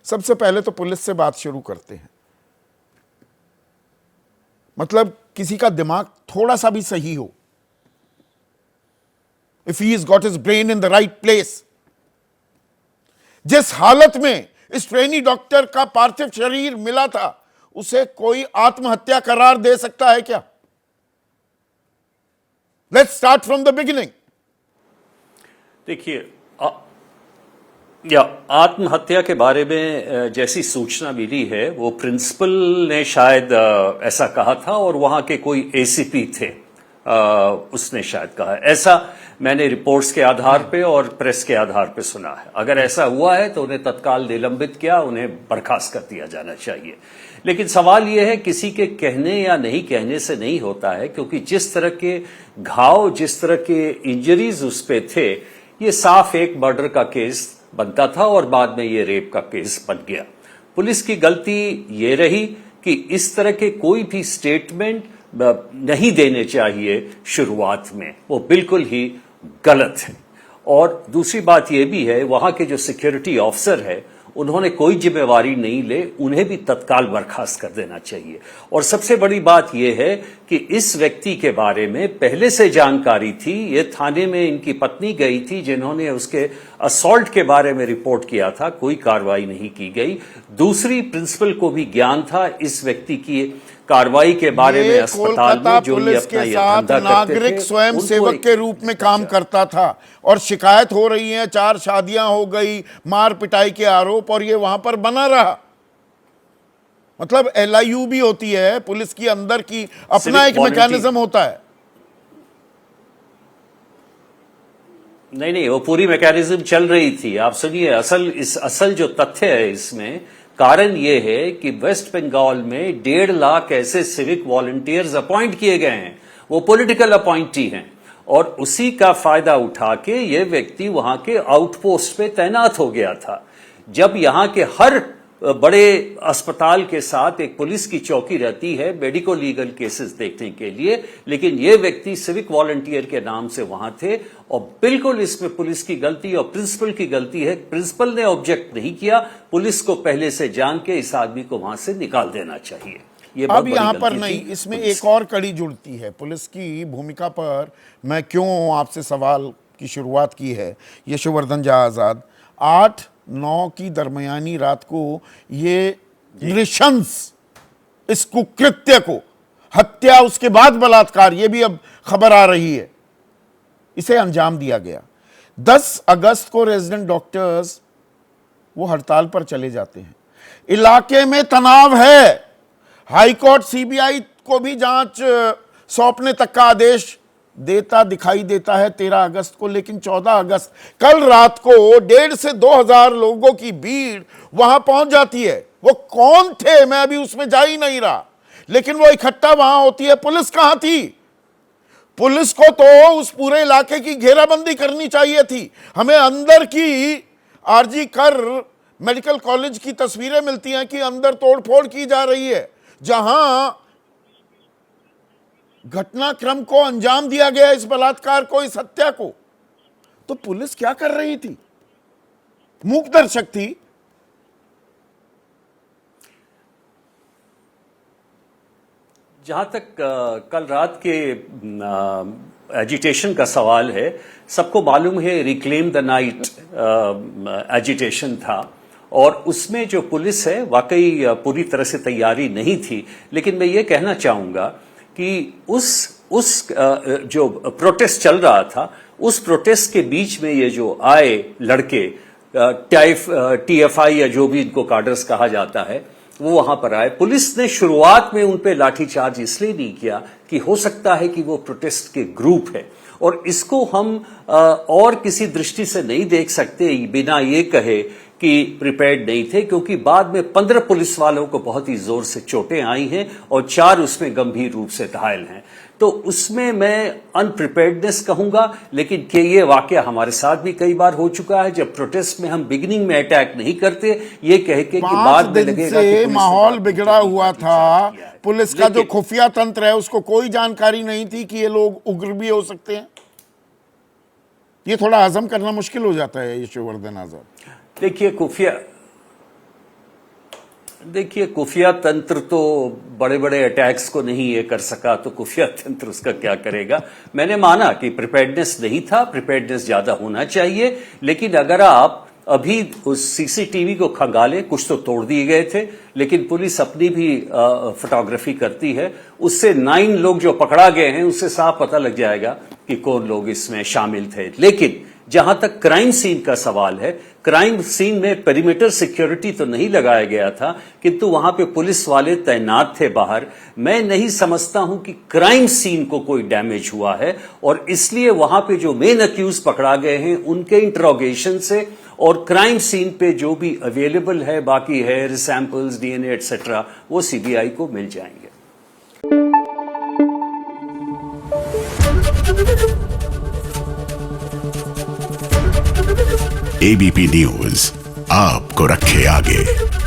सबसे पहले तो पुलिस से बात शुरू करते हैं। मतलब किसी का दिमाग थोड़ा सा भी सही हो, if he is got his brain in the right place. जिस हालत में इस ट्रेनी डॉक्टर का पार्थिव शरीर मिला था, उसे कोई आत्महत्या करार दे सकता है क्या? Let's start from the beginning. देखिए, या आत्महत्या के बारे में जैसी सूचना मिली है, वो प्रिंसिपल ने शायद ऐसा कहा था और वहां के कोई एसीपी थे, उसने शायद कहा, ऐसा मैंने रिपोर्ट्स के आधार पे और प्रेस के आधार पे सुना है। अगर ऐसा हुआ है तो उन्हें तत्काल निलंबित किया, उन्हें बर्खास्त कर दिया जाना चाहिए। लेकिन सवाल यह है, किसी के कहने या नहीं कहने से नहीं होता है, क्योंकि जिस तरह के घाव, जिस तरह के इंजरीज उस पे थे, ये साफ एक मर्डर का केस बनता था और बाद में ये रेप का केस बन गया। पुलिस की गलती ये रही कि इस तरह के कोई भी स्टेटमेंट नहीं देने चाहिए शुरुआत में, वो बिल्कुल ही गलत है। और दूसरी बात यह भी है, वहां के जो सिक्योरिटी ऑफिसर है, उन्होंने कोई जिम्मेवारी नहीं ले, उन्हें भी तत्काल बर्खास्त कर देना चाहिए। और सबसे बड़ी बात यह है कि इस व्यक्ति के बारे में पहले से जानकारी थी, ये थाने में इनकी पत्नी गई थी, जिन्होंने उसके असॉल्ट के बारे में रिपोर्ट किया था, कोई कार्रवाई नहीं की गई। दूसरी, प्रिंसिपल को भी ज्ञान था इस व्यक्ति की कार्रवाई के बारे में, अस्पताल में जो ये अपना ये धंधा नागरिक स्वयं सेवक के रूप में काम करता था, और शिकायत हो रही है, 4 शादियां हो गई, मार पिटाई के आरोप, और ये वहां पर बना रहा। मतलब LIU भी होती है, पुलिस की अंदर की अपना एक मैकेनिज्म होता है। नहीं, वो पूरी मैकेनिज्म चल रही थी। आप सुनिए, असल जो तथ्य है इसमें, कारण यह है कि वेस्ट बंगाल में 1.5 लाख ऐसे सिविक वॉलंटियर्स अपॉइंट किए गए हैं, वो पॉलिटिकल अपॉइंटी हैं, और उसी का फायदा उठा के ये व्यक्ति वहां के आउटपोस्ट पे तैनात हो गया था। जब यहां के हर बड़े अस्पताल के साथ एक पुलिस की चौकी रहती है मेडिको लीगल केसेस देखने के लिए, लेकिन ये व्यक्ति सिविक वॉलंटियर के नाम से वहां थे, और बिल्कुल इसमें पुलिस की गलती और प्रिंसिपल की गलती है। प्रिंसिपल ने ऑब्जेक्ट नहीं किया, पुलिस को पहले से जान के इस आदमी को वहां से निकाल देना चाहिए। ये अब यहां पर नहीं, इसमें एक और कड़ी जुड़ती है पुलिस की भूमिका पर। मैं क्यों आपसे सवाल की शुरुआत की है, यशोवर्धन झा आजाद, 8-9 की दरमियानी रात को ये नृशंस इस कुकृत्य को, हत्या उसके बाद बलात्कार, ये भी अब खबर आ रही है, इसे अंजाम दिया गया। 10 अगस्त को रेजिडेंट डॉक्टर्स वो हड़ताल पर चले जाते हैं, इलाके में तनाव है, हाईकोर्ट CBI को भी जांच सौंपने तक का आदेश देता दिखाई देता है 13 अगस्त को। लेकिन 14 अगस्त कल रात को 1,500 से 2,000 लोगों की भीड़ वहां पहुंच जाती है। वो कौन थे, मैं अभी उसमें जा ही नहीं रहा, लेकिन वो इकट्ठा वहां होती है। पुलिस कहां थी? पुलिस को तो उस पूरे इलाके की घेराबंदी करनी चाहिए थी। हमें अंदर की RG कर मेडिकल कॉलेज की तस्वीरें मिलती हैं कि अंदर तोड़फोड़ की जा रही है, जहां घटनाक्रम को अंजाम दिया गया, इस बलात्कार को, इस हत्या को। तो पुलिस क्या कर रही थी? मूक दर्शक थी। जहां तक कल रात के एजिटेशन का सवाल है, सबको मालूम है रिक्लेम द नाइट एजिटेशन था, और उसमें जो पुलिस है वाकई पूरी तरह से तैयारी नहीं थी। लेकिन मैं ये कहना चाहूंगा कि उस जो प्रोटेस्ट चल रहा था, उस प्रोटेस्ट के बीच में ये जो आए लड़के, TFI या जो भी इनको कार्डर्स कहा जाता है, वो वहां पर आए। पुलिस ने शुरुआत में उन पे लाठीचार्ज इसलिए नहीं किया कि हो सकता है कि वो प्रोटेस्ट के ग्रुप है, और इसको हम और किसी दृष्टि से नहीं देख सकते बिना ये कहे कि प्रिपेयर्ड नहीं थे, क्योंकि बाद में 15 पुलिस वालों को बहुत ही जोर से चोटें आई हैं और 4 उसमें गंभीर रूप से घायल हैं। तो उसमें मैं अनप्रिपेयर्डनेस कहूंगा, लेकिन कि ये वाकया हमारे साथ भी कई बार हो चुका है, जब प्रोटेस्ट में हम बिगिनिंग में अटैक नहीं करते, ये कह के कि बाद में लगेगा कि माहौल बिगड़ा हुआ था। पुलिस का जो खुफिया तंत्र है उसको कोई जानकारी नहीं थी कि ये लोग उग्र भी हो सकते हैं। ये थोड़ा हजम करना मुश्किल हो जाता है यशोवर्धन आजाद। देखिए, खुफिया देखिए, खुफिया तंत्र तो बड़े बड़े अटैक्स को नहीं ये कर सका, तो खुफिया तंत्र उसका क्या करेगा। मैंने माना कि प्रिपेयर्डनेस नहीं था, प्रिपेयर्डनेस ज्यादा होना चाहिए, लेकिन अगर आप अभी उस सीसीटीवी को खंगाले, कुछ तो तोड़ दिए गए थे, लेकिन पुलिस अपनी भी फोटोग्राफी करती है, उससे 9 लोग जो पकड़ा गए हैं उससे साफ पता लग जाएगा कि कौन लोग इसमें शामिल थे। लेकिन जहां तक क्राइम सीन का सवाल है, क्राइम सीन में पेरीमीटर सिक्योरिटी तो नहीं लगाया गया था, किंतु वहां पे पुलिस वाले तैनात थे बाहर। मैं नहीं समझता हूं कि क्राइम सीन को कोई डैमेज हुआ है, और इसलिए वहां पे जो मेन अक्यूज पकड़ा गए हैं उनके इंट्रोगेशन से और क्राइम सीन पे जो भी अवेलेबल है, बाकी हेयर सैंपल्स, डीएनए एटसेट्रा, वो सीबीआई को मिल जाएंगे। एबीपी न्यूज आपको रखे आगे।